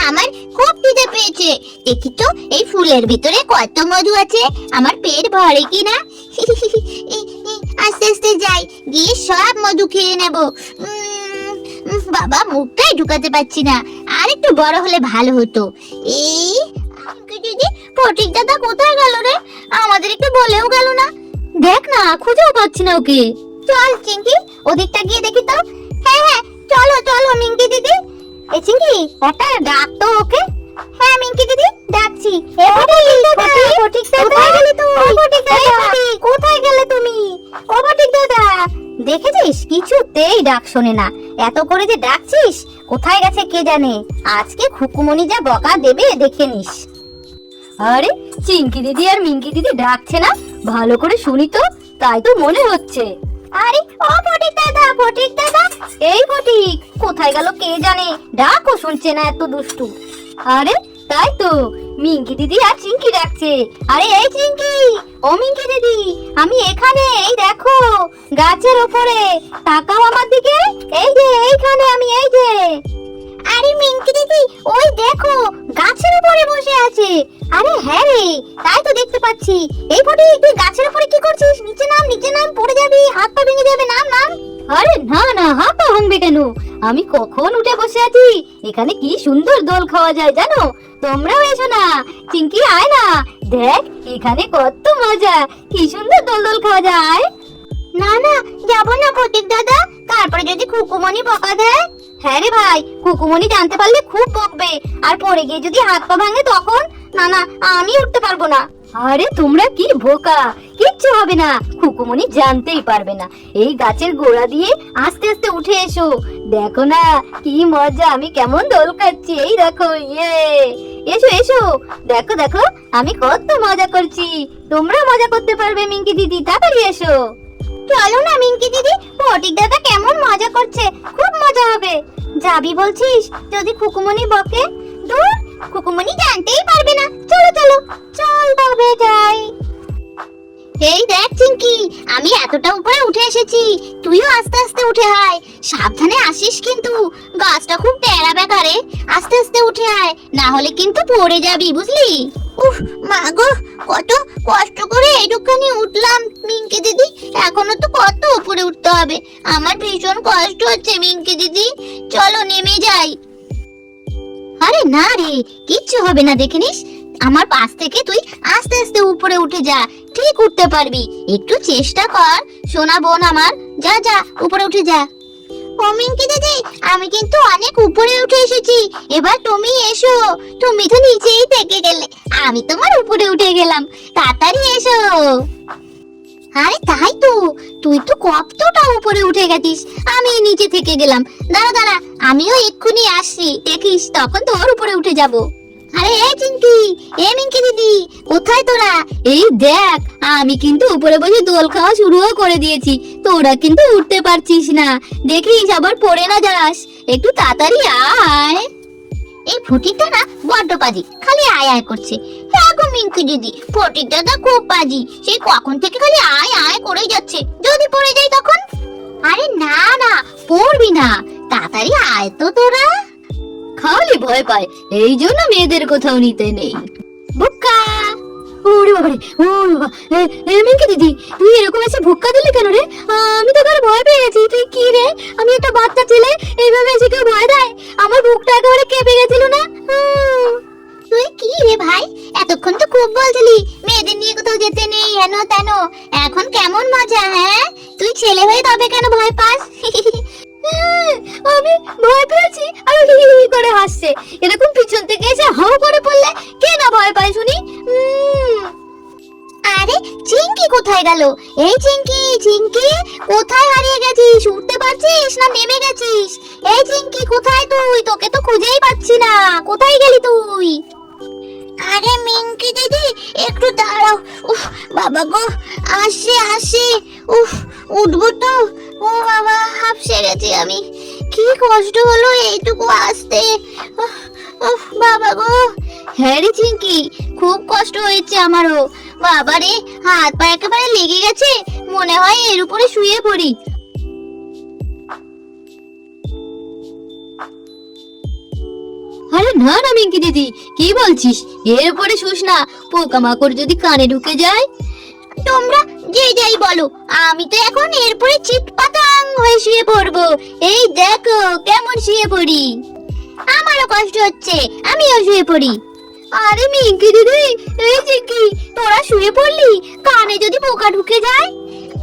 আমার খুব খিদে পেয়েছে। দেখি তো এই ফুলের ভিতরে কত মধু আছে, আমার পেট ভরে কিনা। আস্তে আস্তে যাই, গিয়ে সব মধু খেয়ে নেব। বাবা, মুখটাই ঢুকাতে পারছি না, আর একটু বড় হলে ভালো হতো। এই দিদি, ফটিক দাদা কোথায় গেল রে? আমাদের একটু বলেও গেল না। দেখ না, খুঁজেও পাচ্ছি না ওকে। চল চিঙ্কি, ওদিকটা গিয়ে দেখি তো। হ্যাঁ হ্যাঁ, চলো চলো মিঙ্কি দিদি। এই চিঙ্কি, একটা ডাক তো ওকে। হ্যাঁ মিঙ্কি দিদি, ডাকছি। কোথায় গেলে তুই? কোথায় গেলে তুমি? ও ফটিক দাদা, দেখেছিস, কিছুতেই ডাক শোনে না। এত করে যে ডাকছিস, কোথায় গেছে কে জানে। আজকে খুকুমনি যা বকা দেবে দেখে নিস। আরে, চিঙ্কি দিদি আর মিঙ্কি দিদি ডাকছে না, ভালো করে শুনি তো। তাই তো মনে হচ্ছে। আরে ও ফটিক দাদা, ফটিক দাদা। এই ফটিক, কোথায় গেল কে জানে, ডাকও শুনছে না, এত দুষ্টু। আরে তাই তো, মিঙ্কি দিদি আর চিঙ্কি ডাকছে। আরে এই চিঙ্কি, ও মিঙ্কি দিদি, আমি এখানে, এই দেখো গাছের উপরে, তাকাও আমার দিকে। এই যে এইখানে আমি, এই যে। আরে মিঙ্কি দিদি, ওই দেখো গাছের উপরে বসে আছে। আরে হ্যাঁ রে, তাই তো দেখতে পাচ্ছি। এই ফটিক, তুই গাছের উপরে কি করছিস? নিচে নাম, নিচে নাম, পড়ে যাবি, হাত পা ভেঙে যাবে, নাম নাম। আরে না না, হাত পা ভাঙবে কেন? আমি কখন উঠে বসে আছি। এখানে কি সুন্দর দোল খাওয়া যায় জানো। তোমরাও এসো না। চিঙ্কি, আয় না, দেখ এখানে কত মজা, কি সুন্দর দোল দোল খাওয়া যায়। না না, যাবো না ফটিক দাদা, তারপরে যদি খুকুমনি বকা দেয়। হ্যাঁ রে ভাই, খুকুমনি জানতে পারলে খুব বকবে, আর পড়ে গিয়ে যদি হাত পা ভাঙে তখন। না না, আমি উঠতে পারবো না। আরে তোমরা কি বোকা, কিচ্ছু হবে না, খুকুমনি জানতেই পারবে না। এই গাছের গোড়া দিয়ে আস্তে আস্তে উঠে এসো, দেখো না কি মজা, আমি কেমন দোল খাচ্ছি। এই দেখো, ইয়ে, এসো এসো, দেখো দেখো আমি কত মজা করছি। তোমরা মজা করতে পারবে মিঙ্কি দিদি, তাড়াতাড়ি এসো। চলো না মিঙ্কি দিদি, ফটিক দাদা কেমন মজা করছে, খুব মজা হবে। যাবি বলছিস? যদি খুকুমনি বকে? দূর, খুকুমনি জানতেই পারবে না। চলো চলো, চল তবে যাই। এই দেখ চিঙ্কি, আমি এতটা উপরে উঠে এসেছি, তুইও আস্তে আস্তে উঠে আয়। সাবধানে আসিস কিন্তু, গাছটা খুব টেরা বেঁকা রে। আস্তে আস্তে উঠে আয়, না হলে কিন্তু পড়ে যাবি, বুঝলি? উফ মা গো, কত কষ্ট করে এইটুখানি উঠলাম মিঙ্কি দিদি, এখনো তো কত উপরে উঠতে হবে। আমার ভীষণ কষ্ট হচ্ছে মিঙ্কি দিদি, চলো নেমে যাই। আরে না রে, কিচ্ছু হবে না, দেখে নিস। আমার পাশ থেকে তুই আস্তে আস্তে উপরে উঠে যা, ঠিক উঠতে পারবি। একটু চেষ্টা কর সোনা বোন আমার, যা যা উপরে উঠে যা। ও মিঙ্কি দিদি, আমি কিন্তু অনেক উপরে উঠে এসেছি, এবার তুমি এসো। তুমি তো নিচেই থেকে গেলে, আমি তোমার উপরে উঠে গেলাম, তাড়াতাড়ি এসো। আরে তাই তো, তুই তো কতটা উপরে উঠে গেছিস, আমি নিচে থেকে গেলাম। দাঁড়া দাঁড়া, আমিও এক্ষুনি আসছি, দেখিস তখন তোর উপরে উঠে যাব। আরে এই চিঙ্কি, এ মিঙ্কি দিদি, কোথায় তোরা? এই দেখ, আমি কিন্তু উপরে বসে দোল খাওয়া শুরুও করে দিয়েছি, তোরা কিন্তু উঠতে পারছিস না। দেখিস আবার পড়ে না যাস, একটু তাড়াতাড়ি আয়। এই ফটিকটা না বড্ড পাজি, খালি আয় আয় করছে। হ্যাঁ গো মিঙ্কি দিদি, ফটিক দাদা খুব পাজি, সেই কখন থেকে খালি আয় আয় করেই যাচ্ছে। যদি পড়ে যাই তখন? আরে না না, পড়বি না, তাড়াতাড়ি আয় তো তোরা। খালি ভয় পায়, এই জন্য মেয়েদের কোথাও নিতে নেই। বুক্কা, ওরে বাবারে, ও বাবা, মিঙ্কি দিদি, তুই এরকম এসে ভুক্কা দিলি কেন রে? আমি তো কার ভয় পেয়ে গেছি। তুই কি রে, আমি একটা বাচ্চা ছেলে, এইভাবে এসে কেউ ভয় দেয়? আমার বুকটা একেবারে কেঁপে গেছিল না। তুই কি রে ভাই, এতক্ষণ তো খুব বলছিলি মেয়েদের নিয়ে কোথাও যেতে নেই, হেন তেন, এখন কেমন মজা? হ্যাঁ, তুই ছেলে হয়ে তবে কেন ভয় পাস? আমি ভয় পেয়েছি আর হি হি করে হাসছে। এরকম পিছন থেকে এসে হাউ করে পড়লে কে না ভয় পায় শুনি? আরে চিঙ্কি কোথায় গেল? এই চিঙ্কি, চিঙ্কি কোথায় হারিয়ে গেছিস? উঠতে পারছিস না নেমে গেছিস? এই চিঙ্কি কোথায় তুই? তোকে তো খুঁজেই পাচ্ছি না, কোথায় গেলি তুই? আরে মিঙ্কি দিদি, একটু দাঁড়াও। উফ বাবা গো, আসে আসে, উফ উঠবো তো। ও বাবা, হাঁপসে গেছি আমি, কি কষ্ট হলো এইটুকু আসতে। উফ বাবা গো। হ্যাঁ রে চিঙ্কি, খুব কষ্ট হয়েছে আমারও। বাবা রে, হাত পা একেবারে লেগে গেছে, মনে হয় এর উপরে শুয়ে পড়ি। আরে না না মিঙ্কি দিদি, কি বলছিস? এর উপরে শুস না, পোকামাকড় যদি কানে ঢুকে যায়। তোমরা যে যাই বলো, আমি তো এখন এরপরে চিৎপাতাং হয়ে শুয়ে পড়বো। এই দেখো কেমন শুয়ে পড়ি। আমারও কষ্ট হচ্ছে, আমিও শুয়ে পড়ি। আরে মিঙ্কি দিদি, এই যে কি তোরা শুয়ে পড়লি? কানে যদি পোকা ঢুকে যায়?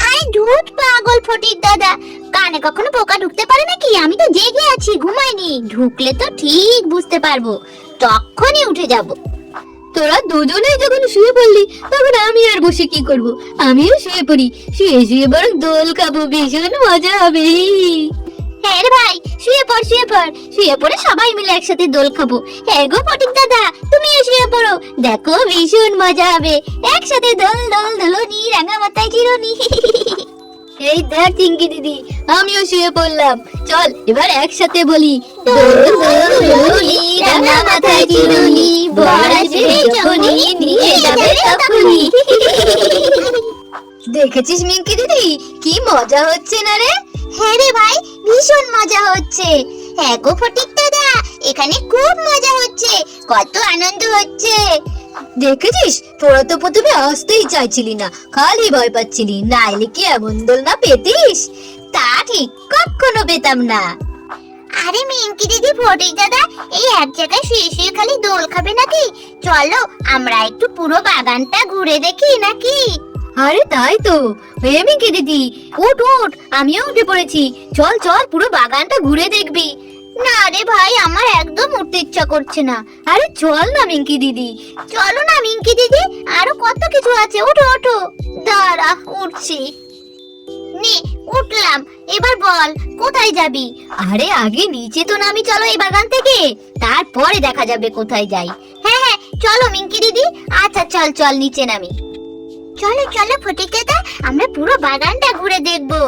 আরে ধুত পাগল ফটিক দাদা, কানে কখনো পোকা ঢুকতে পারে নাকি? আমি তো জেগে আছি, ঘুমাইনি। ঢুকলে তো ঠিক বুঝতে পারবো, তখনই উঠে যাব। তোরা দুজনেই যখন শুয়ে পড়লি, তখন আমি আর বসে কি করব? আমিও শুয়ে পড়ি, শুয়ে শুয়ে বরং দোল খাবো, ভীষণ মজা হবে। হ্যাঁ রে ভাই, শুয়ে পড় শুয়ে পড়, শুয়ে পড়ে সবাই মিলে একসাথে দোল খাবো। হ্যাঁ গো ফটিক দাদা, তুমিও শুয়ে পড়ো, দেখো ভীষণ মজা হবে। একসাথে দোল দোল দোলনি, রাঙা মাথায় চিরুনি। এই দেখ চিঙ্কি দিদি, আমিও শুয়ে পড়লাম। চল এবার একসাথে বলি, দোল দোল দোলনি, রাঙা মাথায় চিরুনি, বর আসবে যখনই, নিয়ে যাবে তখনই। দেখেছিস মিঙ্কি দিদি, কি মজা হচ্ছে না রে? হ্যাঁ রে ভাই, ভীষণ মজা হচ্ছে। হ্যাঁ গো ফটিক দাদা, এখানে খুব মজা হচ্ছে, কত আনন্দ হচ্ছে। দেখেছিস, তোরা তো প্রথমে আসতেই চাইছিলি না, খালি ভয় পাচ্ছিলি, নাইলে কি এমন দোল না পেতিস? তা ঠিক, কখনো পেতাম না। আরে মিঙ্কি দিদি, ফটিক দাদা, এই এক জায়গায় শুয়ে শুয়ে খালি দোল খাবে নাকি? চলো আমরা একটু পুরো বাগানটা ঘুরে দেখি নাকি? আরে তাই তো। হে মিঙ্কি দিদি, উঠ উঠ, আমিও উঠে পড়েছি। চল চল, পুরো বাগানটা ঘুরে দেখবি। না রে ভাই, আমার একদম উঠতে ইচ্ছা করছে না। আরে চল না মিঙ্কি দিদি। চলো না মিঙ্কি দিদি, আরো কত কিছু আছে, ওঠো ওঠো। দাঁড়া, উঠছি। নে উঠলাম, এবার বল কোথায় যাবি? আরে আগে নিচে তো নামি, চলো এই বাগান থেকে, তারপরে দেখা যাবে কোথায় যাই। হ্যাঁ হ্যাঁ চলো মিঙ্কি দিদি, আচ্ছা চল চল নিচে নামি। চলো চলো ফটিক দাদা, আমরা পুরো বাগানটা ঘুরে দেখবো।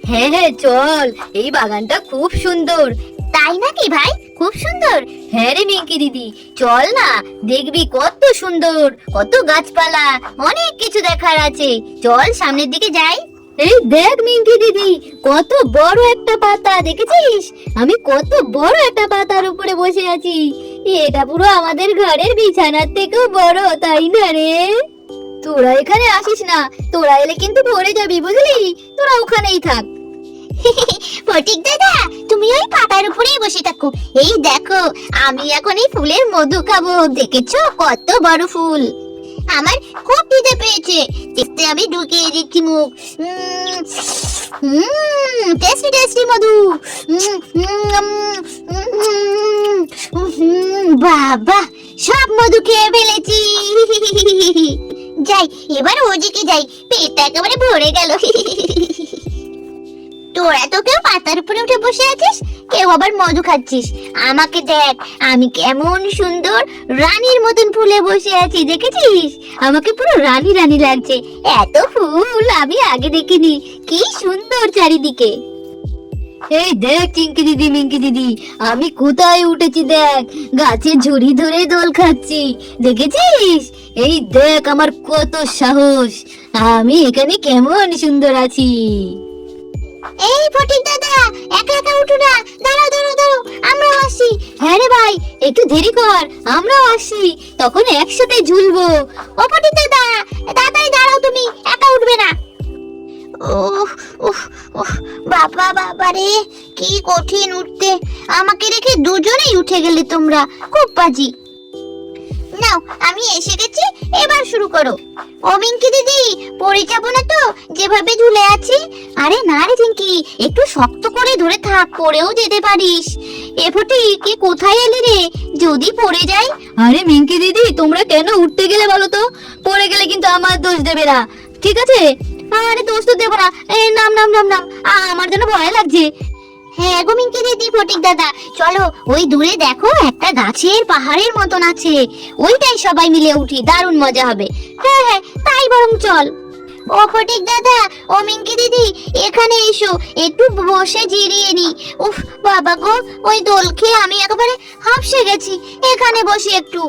হ্যাঁ হ্যাঁ চল, এই বাগানটা খুব সুন্দর। তাই নাকি ভাই, খুব সুন্দর? হ্যাঁ রে মিঙ্কি দিদি, চল না, দেখবি কত সুন্দর, কত গাছপালা, অনেক কিছু দেখার আছে। চল সামনের দিকে যাই। এই দেখ মিঙ্কি দিদি, কত বড় একটা পাতা, দেখেছিস? আমি কত বড় একটা পাতার উপরে বসে আছি। এটা পুরো আমাদের ঘরের বিছানার থেকেও বড়, তাই না রে? তোরা এখানে আসিস না, তোরা এলে কিন্তু পড়ে যাবি, বুঝলি? তোরা ওখানেই থাক। ফটিক দাদা, তুমি ওই পাতার উপরেই বসে থাকো। এই দেখো, আমি এখন এই ফুলের মধু খাবো। দেখেছো কত বড় ফুল? আমার খুব খিদে পেয়েছে, দেখতে আমি ঢুকিয়ে দিচ্ছি মুখ। টেস্টি টেস্টি মধু। বাবা, সব মধু খেয়ে ফেলেছি। যাই, এবার ওদিকে যাই, পেটটা একেবারে ভরে গেল। তোরা তো কেউ পাতার উপরে উঠে বসে আছিস, কেউ আবার মধু খাচ্ছিস। আমাকে দেখ, আমি কেমন সুন্দর রানীর মতন ফুলে বসে আছি, দেখেছিস? আমাকে পুরো রানী রানী লাগছে। এত ফুল আমি আগে দেখিনি, কি সুন্দর চারিদিকে। এই দেখ চিঙ্কি দিদি, মিঙ্কি দিদি, আমি কোথায় উঠেছি দেখ, গাছের ঝুড়ি ধরে দোল খাচ্ছি, দেখেছিস? এই দেখ আমার কত সাহস, আমি এখানে কেমন সুন্দর আছি। এই ফটিক দাদা, একা একা উঠো না, দাঁড়াও দাঁড়াও দাঁড়াও, আমরাও আসছি। হ্যাঁ রে ভাই, একটু দেরি কর, আমরাও আসছি, তখন একসাথে ঝুলবো। ও ফটিক দাদা, তাড়াতাড়ি দাঁড়াও, তুমি একা উঠবে না। উফ উফ উফ, বাবা বাবা রে, কি কঠিন উঠতে। আমাকে রেখে দুজনেই উঠে গেলে তোমরা, খুব বাজি। নাও, আমি এসে গেছি, এবার শুরু করো। ও মিঙ্কি দিদি, পড়ে যাবো না তো যেভাবে ঝুলে আছি? আরে না রে চিঙ্কি, একটু শক্ত করে ধরে থাক, পড়েও যেতে পারিস। এ ফটিক, কে কোথায় এলি রে, যদি পড়ে যাই? আরে মিঙ্কি দিদি, তোমরা কেন উঠতে গেলে বলো তো? পড়ে গেলে কিন্তু আমার দোষ দেবে না, ঠিক আছে? আরে দোষ তো দেবো না, এই নাম নাম নাম নাম, আমার যেন ভয় লাগছে। হ্যাঁ গো মিঙ্কি দিদি, ফটিক দাদা, চলো ওই দূরে দেখো একটা গাছের পাহাড়ের মতন আছে, ওইটাই সবাই মিলে উঠি, দারুণ মজা হবে। হ্যাঁ হ্যাঁ, তাই বরং চল। ও ফটিক দাদা, ও মিঙ্কি দিদি, এখানে এসো, একটু বসে জিরিয়ে নি। উফ বাবা গো, ওই দোল খেয়ে আমি একেবারে হাঁপসে গেছি, এখানে বসি একটু।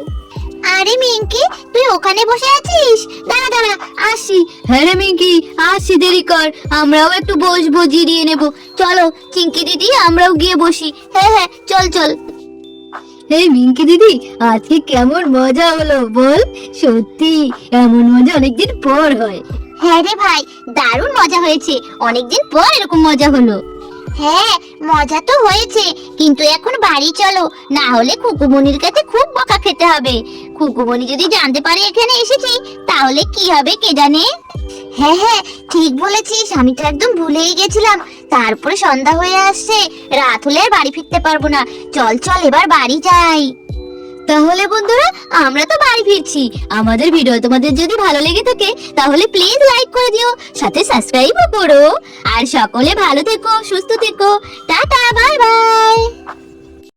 আরে মিঙ্কি, তুই ওখানে বসে আছিস? দাঁড়া দাঁড়া, আসি। হ্যাঁ রে মিঙ্কি, আসছি, দেরি কর, আমরাও একটু বসবো, জিরিয়ে নেবো। চলো চিঙ্কি দিদি, আমরাও গিয়ে বসি। হ্যাঁ হ্যাঁ, চল চল। এই মিঙ্কি দিদি, আজকে কেমন মজা হলো বল। সত্যি এমন মজা অনেকদিন পর হয়। হ্যাঁ রে ভাই, দারুণ মজা হয়েছে, অনেকদিন পর এরকম মজা হলো। হ্যাঁ, মজা তো হয়েছে, কিন্তু এখন বাড়ি চলো, না হলে খুকুমনির কাছে খুব বকা খেতে হবে। খুকুমনি যদি জানতে পারে এখানে এসেছি, তাহলে কি হবে কে জানে। হ্যাঁ হ্যাঁ, ঠিক বলেছিস, আমি তো একদম ভুলেই গেছিলাম। তারপরে সন্ধ্যা হয়ে আসছে, রাত হলে আর বাড়ি ফিরতে পারবো না। চল চল এবার বাড়ি যাই। তাহলে বন্ধুরা, আমরা তো বাড়ি ফিরছি। আমাদের ভিডিও তোমাদের যদি ভালো লেগে থাকে তাহলে প্লিজ লাইক করে দিও, সাথে সাবস্ক্রাইবও করো। আর সকলে ভালো থেকো, সুস্থ থেকো। Tata, bye bye.